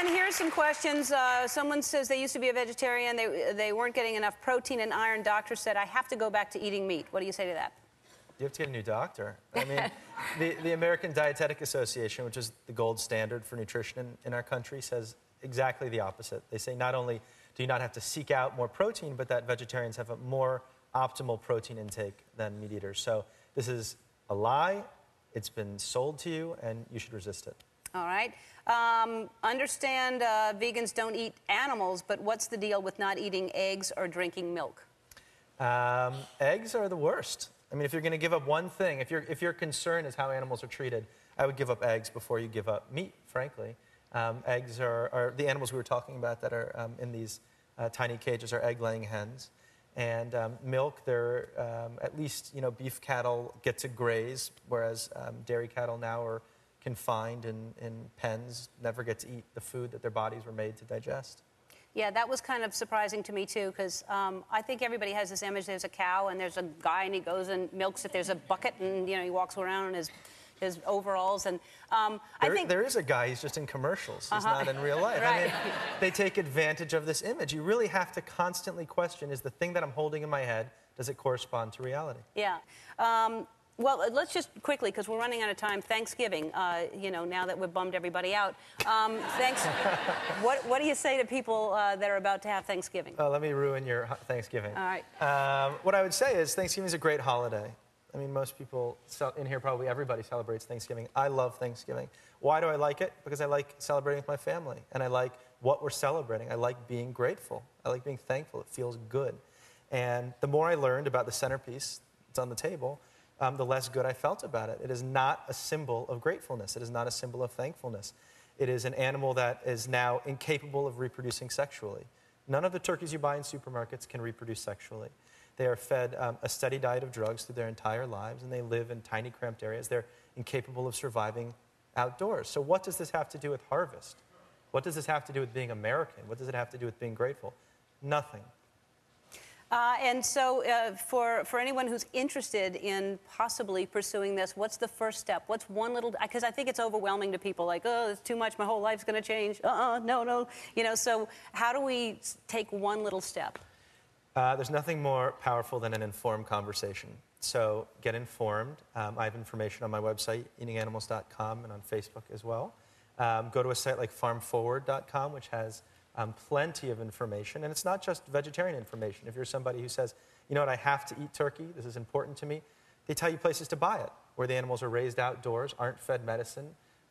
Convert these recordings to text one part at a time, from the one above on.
Ken, here's some questions. Someone says they used to be a vegetarian. They weren't getting enough protein and iron. Doctor said, I have to go back to eating meat. What do you say to that? You have to get a new doctor. I mean, the American Dietetic Association, which is the gold standard for nutrition in our country, says exactly the opposite. They say not only do you not have to seek out more protein, but that vegetarians have a more optimal protein intake than meat eaters. So this is a lie. It's been sold to you, and you should resist it. All right. Understand vegans don't eat animals, but what's the deal with not eating eggs or drinking milk? Eggs are the worst. I mean, if you're going to give up one thing, if your concern is how animals are treated, I would give up eggs before you give up meat, frankly. Eggs are the animals we were talking about that are in these tiny cages are egg-laying hens. And milk, they're, at least, beef cattle get to graze, whereas dairy cattle now are confined in pens, never get to eat the food that their bodies were made to digest. Yeah, that was kind of surprising to me, too, because I think everybody has this image. There's a cow, and there's a guy, and he goes and milks it. There's a bucket, and, he walks around in his overalls. And I think there is a guy, he's just in commercials. He's not in real life. Right. I mean, they take advantage of this image. You really have to constantly question, is the thing that I'm holding in my head, does it correspond to reality? Yeah. Well, let's just quickly, because we're running out of time, Thanksgiving, now that we've bummed everybody out. What do you say to people that are about to have Thanksgiving? Let me ruin your Thanksgiving. All right. What I would say is Thanksgiving is a great holiday. I mean, most people in here, probably everybody celebrates Thanksgiving. I love Thanksgiving. Why do I like it? Because I like celebrating with my family, and I like what we're celebrating. I like being grateful. I like being thankful. It feels good. And the more I learned about the centerpiece that's on the table, the less good I felt about it. It is not a symbol of gratefulness. It is not a symbol of thankfulness. It is an animal that is now incapable of reproducing sexually. None of the turkeys you buy in supermarkets can reproduce sexually. They are fed a steady diet of drugs through their entire lives, and they live in tiny, cramped areas. They're incapable of surviving outdoors. So what does this have to do with harvest? What does this have to do with being American? What does it have to do with being grateful? Nothing. And so for anyone who's interested in possibly pursuing this, what's the first step? What's one little, because I think it's overwhelming to people, like, oh, it's too much, my whole life's going to change. No. So how do we take one little step? There's nothing more powerful than an informed conversation. So get informed. I have information on my website, eatinganimals.com, and on Facebook as well. Go to a site like farmforward.com, which has plenty of information. And it's not just vegetarian information. If you're somebody who says, you know what, I have to eat turkey, this is important to me, they tell you places to buy it, where the animals are raised outdoors, aren't fed medicine.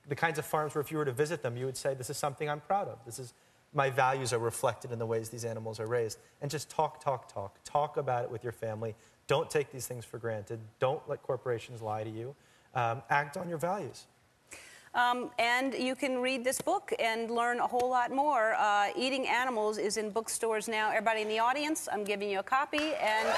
The kinds of farms where if you were to visit them, you would say, this is something I'm proud of. My values are reflected in the ways these animals are raised. And just talk. Talk about it with your family. Don't take these things for granted. Don't let corporations lie to you. Act on your values. And you can read this book and learn a whole lot more. Eating Animals is in bookstores now. Everybody in the audience, I'm giving you a copy. And